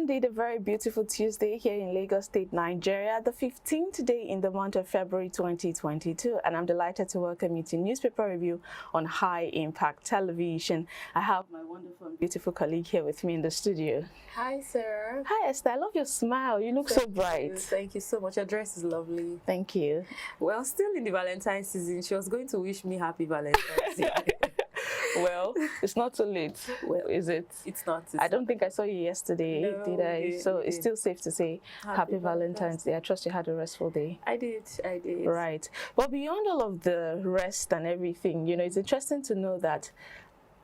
indeed a very beautiful Tuesday here in Lagos State, Nigeria, the 15th day in the month of February 2022, and I'm delighted to welcome you to Newspaper Review on High Impact Television. I have my wonderful and beautiful colleague here with me in the studio. Hi, Sarah. Hi, Esther. I love your smile. You look so bright. Thank you so much. Your dress is lovely. Thank you. Well, still in the Valentine's season, she was going to wish me happy Valentine's Day. Well, it's not too late. Well, is it? It's not. I don't think I saw you yesterday, No, did I? So it's still safe to say Happy Valentine's Day. I trust you had a restful day. I did. Right. But beyond all of the rest and everything, you know, it's interesting to know that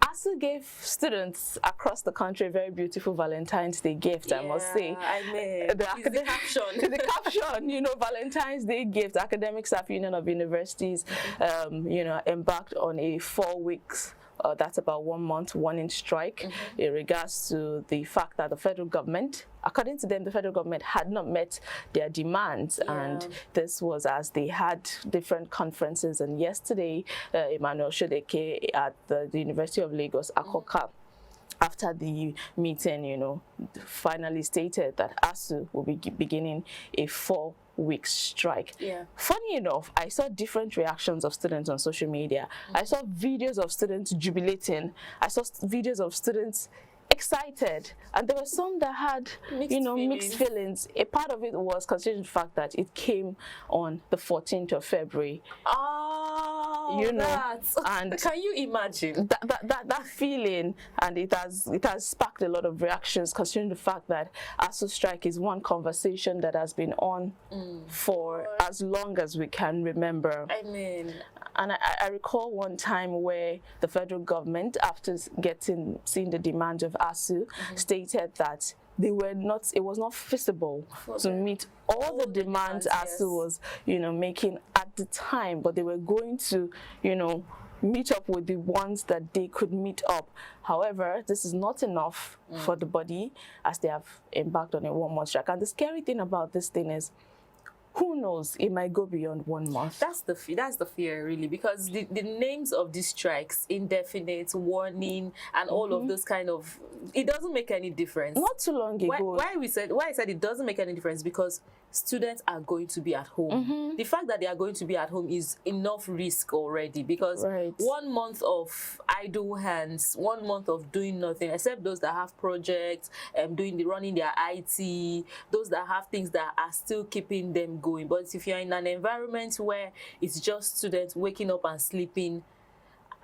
ASUU gave students across the country a very beautiful Valentine's Day gift, I must say. I mean, the caption. The caption, you know, Valentine's Day gift. Academic Staff Union of Universities, you know, embarked on a 4 weeks, that's about 1 month, 1 inch strike in regards to the fact that the federal government, according to them, the federal government had not met their demands, and this was as they had different conferences. And yesterday, Emmanuel Shodeke at the University of Lagos, Akoka, after the meeting, you know, finally stated that ASUU will be beginning a 4-week strike. Funny enough, I saw different reactions of students on social media. I saw videos of students jubilating. I saw videos of students excited, and there were some that had mixed feelings. A part of it was considering the fact that it came on the 14th of February. You know, and can you imagine that feeling? And it has sparked a lot of reactions, considering the fact that ASUU Strike is one conversation that has been on for as long as we can remember. I mean, and I recall one time where the federal government, after seeing the demands of ASUU, stated that they were not, it was not feasible to meet all the demands ASUU was, you know, making at the time, but they were going to, you know, meet up with the ones that they could meet up. However, this is not enough for the body, as they have embarked on a 1 month strike. And the scary thing about this thing is, who knows, it might go beyond 1 month. That's the fear, really, because the names of these strikes, indefinite, warning, and all of those kind of, it doesn't make any difference. Not too long ago. Why I said it doesn't make any difference, because students are going to be at home. The fact that they are going to be at home is enough risk already, because 1 month of idle hands, 1 month of doing nothing, except those that have projects, running their IT, those that have things that are still keeping them going. But if you're in an environment where it's just students waking up and sleeping,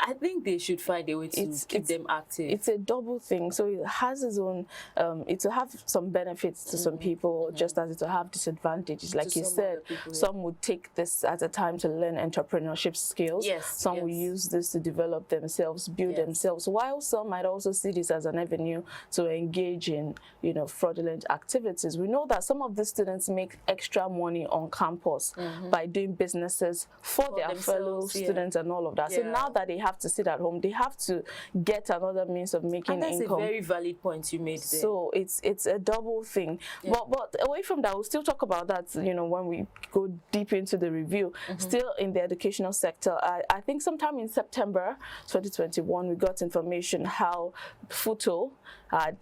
I think they should find a way to keep them active. It's a double thing. So it has its own, it will have some benefits to some people, just as it will have disadvantages. Like you said, some would take this as a time to learn entrepreneurship skills. Some will use this to develop themselves, build themselves, while some might also see this as an avenue to engage in, you know, fraudulent activities. We know that some of the students make extra money on campus by doing businesses for their fellow students and all of that. So now that they have to sit at home, they have to get another means of making income. That's a very valid point you made there. So it's a double thing. But away from that, we'll still talk about that, you know, when we go deep into the review. Still in the educational sector, I think sometime in September 2021, we got information how FUTO had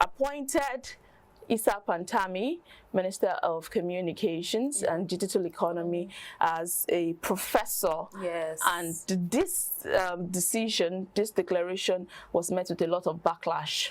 appointed Isa Pantami, Minister of Communications and Digital Economy, as a professor. And this decision, this declaration, was met with a lot of backlash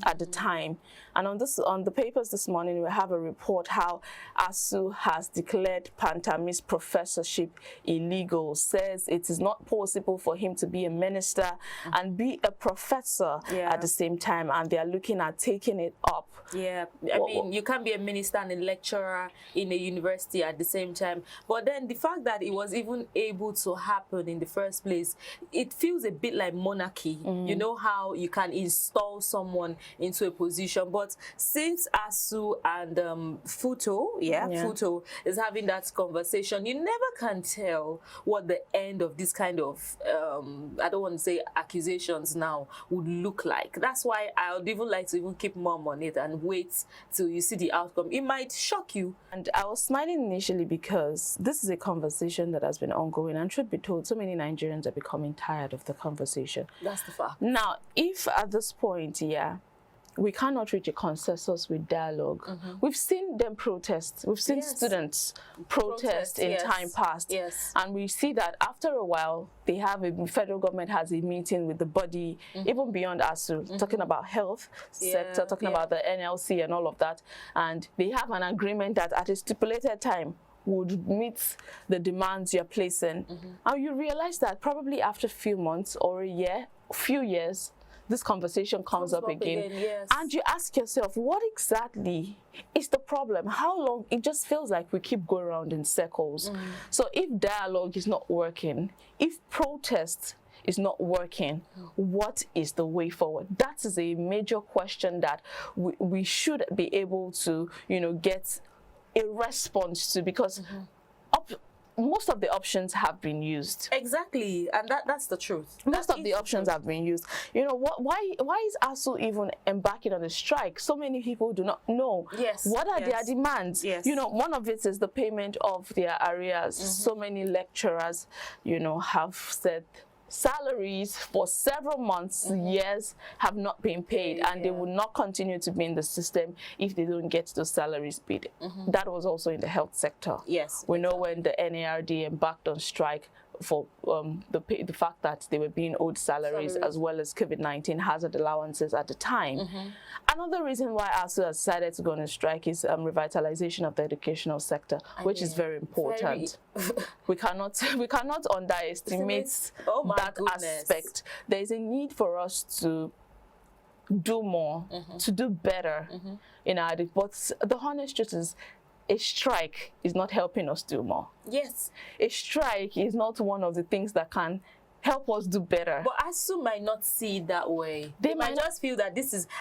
at the time. And on the papers this morning, we have a report how ASUU has declared Pantami's professorship illegal, says it is not possible for him to be a minister and be a professor at the same time, and they are looking at taking it up. I mean, you can't be a minister and a lecturer in a university at the same time. But then the fact that it was even able to happen in the first place, it feels a bit like monarchy. You know how you can install someone into a position. But since ASUU and FUTO, FUTO is having that conversation, you never can tell what the end of this kind of, I don't want to say accusations now, would look like. That's why I would even like to even keep mum on it and wait till you see the outcome. It might shock you. And I was smiling initially because this is a conversation that has been ongoing, and truth be told, so many Nigerians are becoming tired of the conversation. That's the fact. Now, if at this point, we cannot reach a consensus with dialogue. We've seen them protest. We've seen students protest in time past. And we see that after a while, they have the federal government has a meeting with the body, even beyond ASUU, talking about health sector, talking about the NLC and all of that. And they have an agreement that at a stipulated time would meet the demands you're placing. And you realize that probably after a few months or a few years, this conversation comes up again. And you ask yourself, what exactly is the problem? How long? It just feels like we keep going around in circles. So if dialogue is not working, if protest is not working, what is the way forward? That is a major question that we should be able to, get a response to, because most of the options have been used. Exactly, and that's the truth. Most of the options have been used. Why is ASUU even embarking on a strike? So many people do not know. What are their demands? One of it is the payment of their arrears. So many lecturers, have said salaries for several months, years have not been paid, and they will not continue to be in the system if they don't get those salaries paid. That was also in the health sector. We know when the NARD embarked on strike for the fact that they were being owed salaries as well as COVID-19 hazard allowances at the time. Another reason why ASUU has decided to go on a strike is revitalization of the educational sector, which is very important. We cannot underestimate that aspect. There is a need for us to do more, to do better in our, but the honest truth is, a strike is not helping us do more. A strike is not one of the things that can help us do better. But ASUU might not see it that way. They might just feel that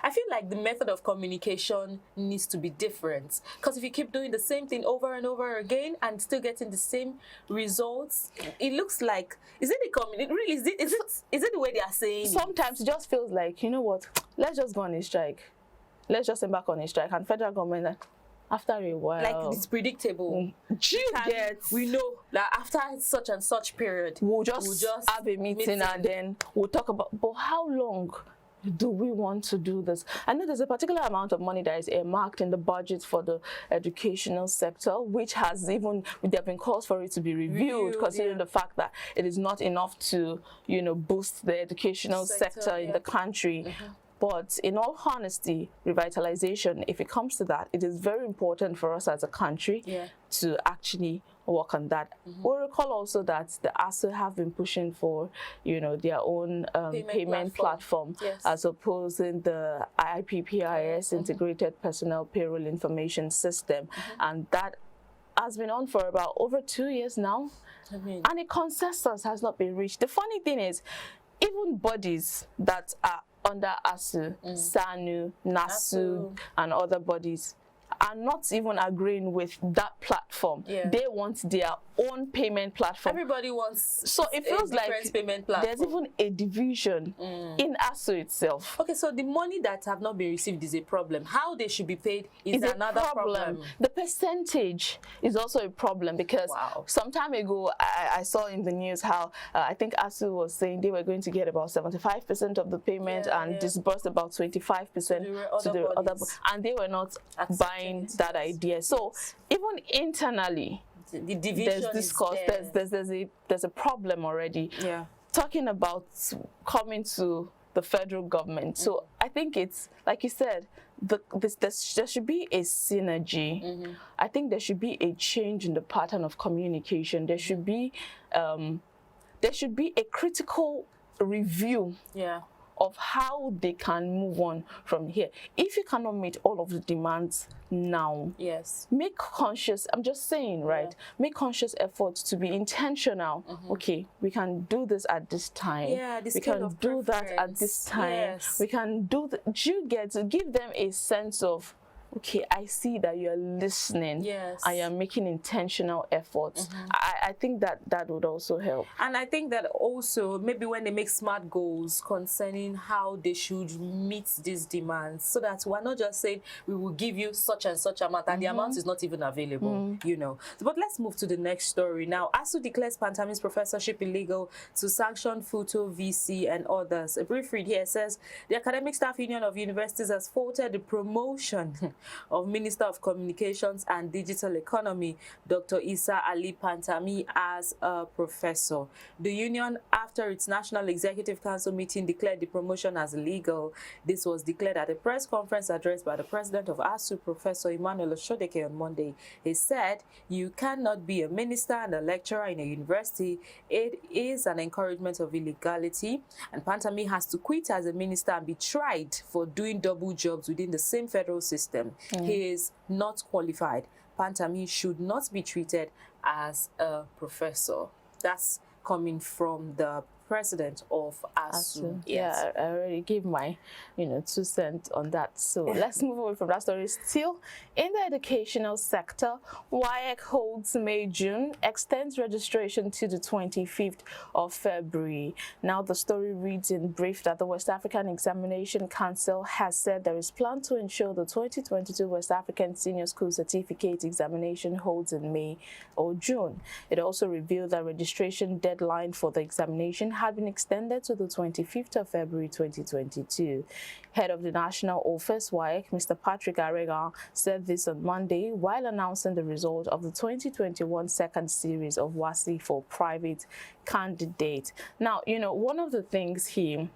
I feel like the method of communication needs to be different. Because if you keep doing the same thing over and over again and still getting the same results, it looks like, is it the way they are saying? Sometimes it just feels like, you know what, let's just go on a strike. Let's just embark on a strike. And federal government, after a while, like it's predictable. We know that after such and such period, we'll just have a meeting and then we'll talk about. But how long do we want to do this? I know there's a particular amount of money that is earmarked in the budget for the educational sector, which has there have been calls for it to be reviewed, considering the fact that it is not enough to boost the educational sector in the country. But in all honesty, revitalization, if it comes to that, it is very important for us as a country to actually work on that. We'll recall also that the ASUU have been pushing for, their own payment platform as opposed to the IPPIS, Integrated Personnel Payroll Information System. And that has been on for about over 2 years now. And a consensus has not been reached. The funny thing is, even bodies that are under ASUU, SANU, NASU, and other bodies are not even agreeing with that platform. They want their own payment platform. Everybody wants so it feels like payment platform. There's even a division in ASUU itself. Okay, so the money that have not been received is a problem. How they should be paid is another problem. The percentage is also a problem because some time ago I saw in the news how I think ASUU was saying they were going to get about 75% of the payment and disburse about 25% to the other, and they were not buying that idea. So even internally, the division there's discourse. There's a problem already. Talking about coming to the federal government. So I think it's like you said, there should be a synergy. I think there should be a change in the pattern of communication. There should be a critical review of how they can move on from here. If you cannot meet all of the demands now, make conscious, I'm just saying, right? Make conscious efforts to be intentional. Okay, we can do this at this time. We can do that at this time. We can do you get to give them a sense of okay, I see that you're listening, yes, and you're making intentional efforts. I think that would also help. And I think that also maybe when they make smart goals concerning how they should meet these demands, so that we're not just saying we will give you such and such amount and the amount is not even available, you know. But let's move to the next story now. ASUU declares Pantami's professorship illegal to sanction Futo, VC and others. A brief read here says the Academic Staff Union of Universities has faulted the promotion of Minister of Communications and Digital Economy, Dr. Isa Ali Pantami, as a professor. The union, after its National Executive Council meeting, declared the promotion as illegal. This was declared at a press conference addressed by the president of ASUU, Professor Emmanuel Oshodeke, on Monday. He said, "You cannot be a minister and a lecturer in a university. It is an encouragement of illegality, and Pantami has to quit as a minister and be tried for doing double jobs within the same federal system. He is not qualified. Pantami should not be treated as a professor." That's coming from the president of ASUU. Yes. Yeah, I already gave my 2 cents on that. So let's move away from that story. Still in the educational sector, WAEC holds May-June, extends registration to the 25th of February. Now the story reads in brief that the West African Examination Council has said there is plan to ensure the 2022 West African Senior School Certificate examination holds in May or June. It also revealed that registration deadline for the examination had been extended to the 25th of February 2022. Head of the National Office, WAEC, Mr. Patrick Arega, said this on Monday while announcing the result of the 2021 second series of WASI for private candidates. Now, one of the things he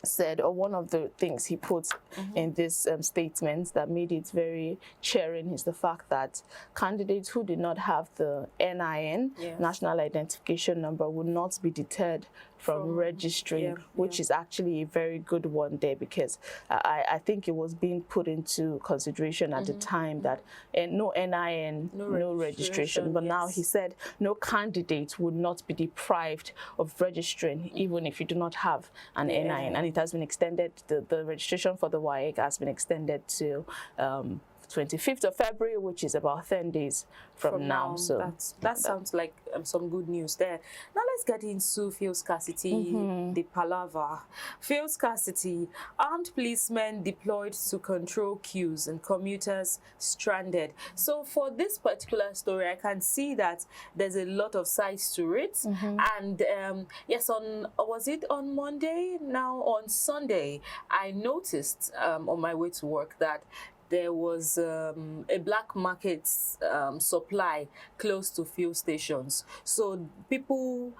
said, or one of the things he put in this statement that made it very cheering, is the fact that candidates who did not have the NIN, National Identification Number, would not be deterred from registering, which is actually a very good one there, because I think it was being put into consideration at the time that no NIN, no registration. But now he said no candidate would not be deprived of registering, even if you do not have an NIN. And it has been extended, the registration for the WAEC has been extended to 25th of February, which is about 10 days from now. So that sounds like some good news there. Now let's get into fuel scarcity, the palaver. Fuel scarcity, armed policemen deployed to control queues and commuters stranded. So for this particular story, I can see that there's a lot of sides to it. And yes, was it on Monday? Now on Sunday, I noticed on my way to work that there was a black market supply close to fuel stations. So people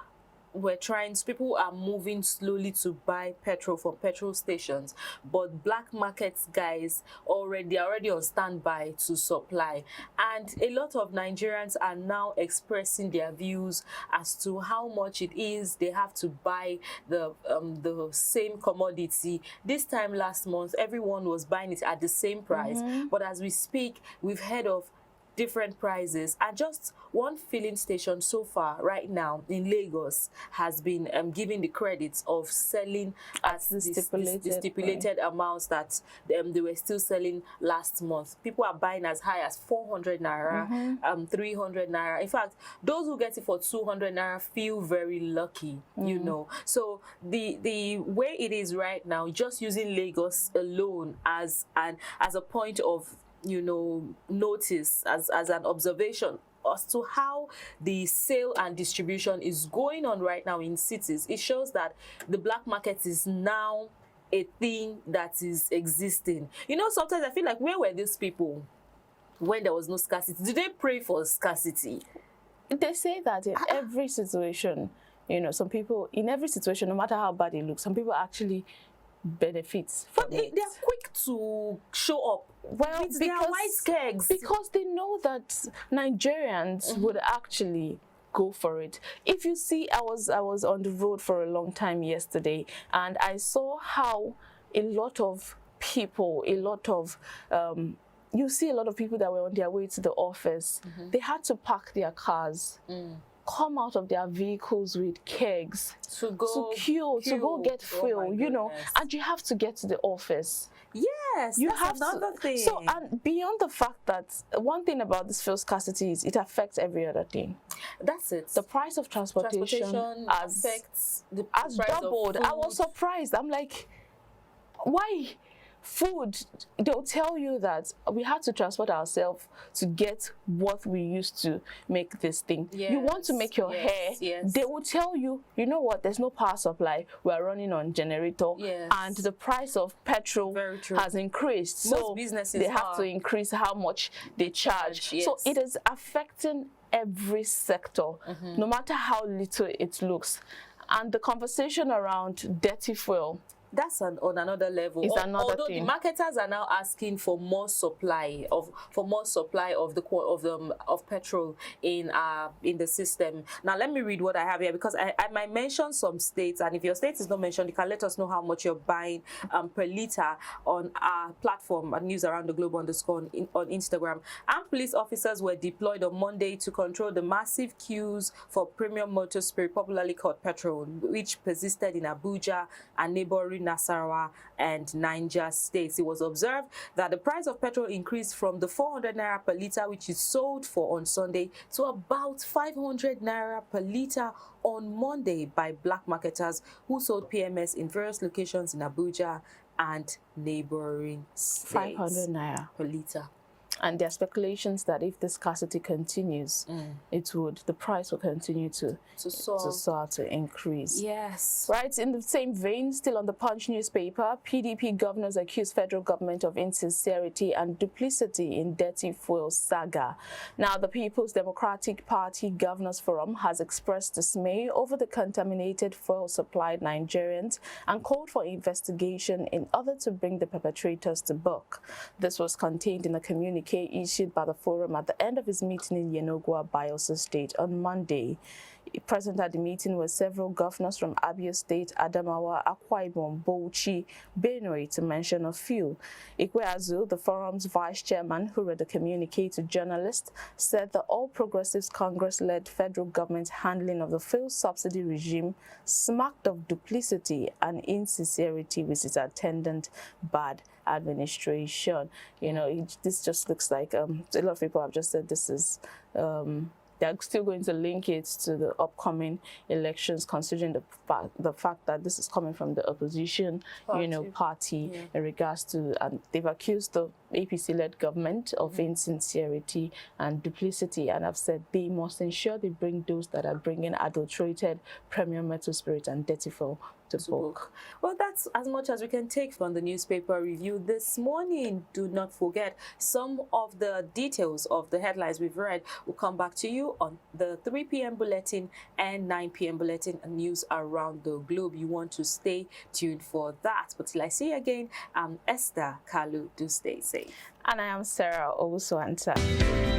are moving slowly to buy petrol from petrol stations, but black markets guys are already on standby to supply. And a lot of Nigerians are now expressing their views as to how much it is they have to buy the same commodity. This time last month, everyone was buying it at the same price, but as we speak, we've heard of different prices, and just one filling station so far right now in Lagos has been given the credits of selling at the stipulated amounts that they were still selling last month. People are buying as high as 400 naira, 300 naira. In fact, those who get it for 200 naira feel very lucky, So the way it is right now, just using Lagos alone as a point of notice, as an observation as to how the sale and distribution is going on right now in cities, it shows that the black market is now a thing that is existing. Sometimes I feel like, where were these people when there was no scarcity? Did they pray for scarcity? They say that in every situation, some people, in every situation, no matter how bad it looks, some people actually benefits from it. They are quick to show up. Well, with their white kegs. Because they know that Nigerians would actually go for it. If you see, I was on the road for a long time yesterday, and I saw how a lot of people, you see a lot of people that were on their way to the office, they had to park their cars, come out of their vehicles with kegs to go get fuel, and you have to get to the office. Yes. Yes, You that's have another thing. So, and beyond the fact that one thing about this fuel scarcity is it affects every other thing. That's it. The price of transportation affects the has price doubled. of I was surprised. I'm like, why? Food, they'll tell you that we had to transport ourselves to get what we used to make this thing. Yes, you want to make your hair, they will tell you, you know what, there's no power supply, we're running on generator, and the price of petrol has increased. Most so businesses they have to increase how much they charge. So it is affecting every sector, no matter how little it looks. And the conversation around dirty fuel, that's on another level. It's another Although thing. The marketers are now asking for more supply of petrol in the system. Now let me read what I have here, because I might mention some states, and if your state is not mentioned, you can let us know how much you're buying per liter on our platform at News Around the Globe on Instagram. And police officers were deployed on Monday to control the massive queues for premium motor spirit, popularly called petrol, which persisted in Abuja and neighboring Nasarawa and Niger states. It was observed that the price of petrol increased from the 400 naira per litre, which is sold for on Sunday, to about 500 naira per litre on Monday by black marketers who sold PMS in various locations in Abuja and neighboring states. 500 naira per litre. And there are speculations that if the scarcity continues, the price will continue to soar, to increase. Yes. Right, in the same vein, still on the Punch newspaper, PDP governors accuse federal government of insincerity and duplicity in dirty fuel saga. Now, the People's Democratic Party Governors Forum has expressed dismay over the contaminated fuel supplied Nigerians and called for investigation in order to bring the perpetrators to book. This was contained in a communique issued by the forum at the end of his meeting in Yenogwa, Bayelsa State on Monday. Present at the meeting were several governors from Abia State, Adamawa, Akwa Ibom, Bauchi, Benue, to mention a few. Ikweazu, the forum's vice chairman, who read the communique to journalists, said the All Progressives Congress-led federal government's handling of the fuel subsidy regime smacked of duplicity and insincerity with its attendant bad administration. You know, this just looks like a lot of people have just said this is they're still going to link it to the upcoming elections, considering the fact that this is coming from the opposition party in regards to, and they've accused the APC-led government of insincerity and duplicity, and have said they must ensure they bring those that are bringing adulterated premium metal spirit and dirty fuel to book. Well, that's as much as we can take from the newspaper review this morning. Do not forget, some of the details of the headlines we've read will come back to you on the 3 p.m. bulletin and 9 p.m. bulletin and News Around the Globe. You want to stay tuned for that. But till I see you again, I'm Esther Kalu. Do stay safe. And I am Sarah Owusu-Anta.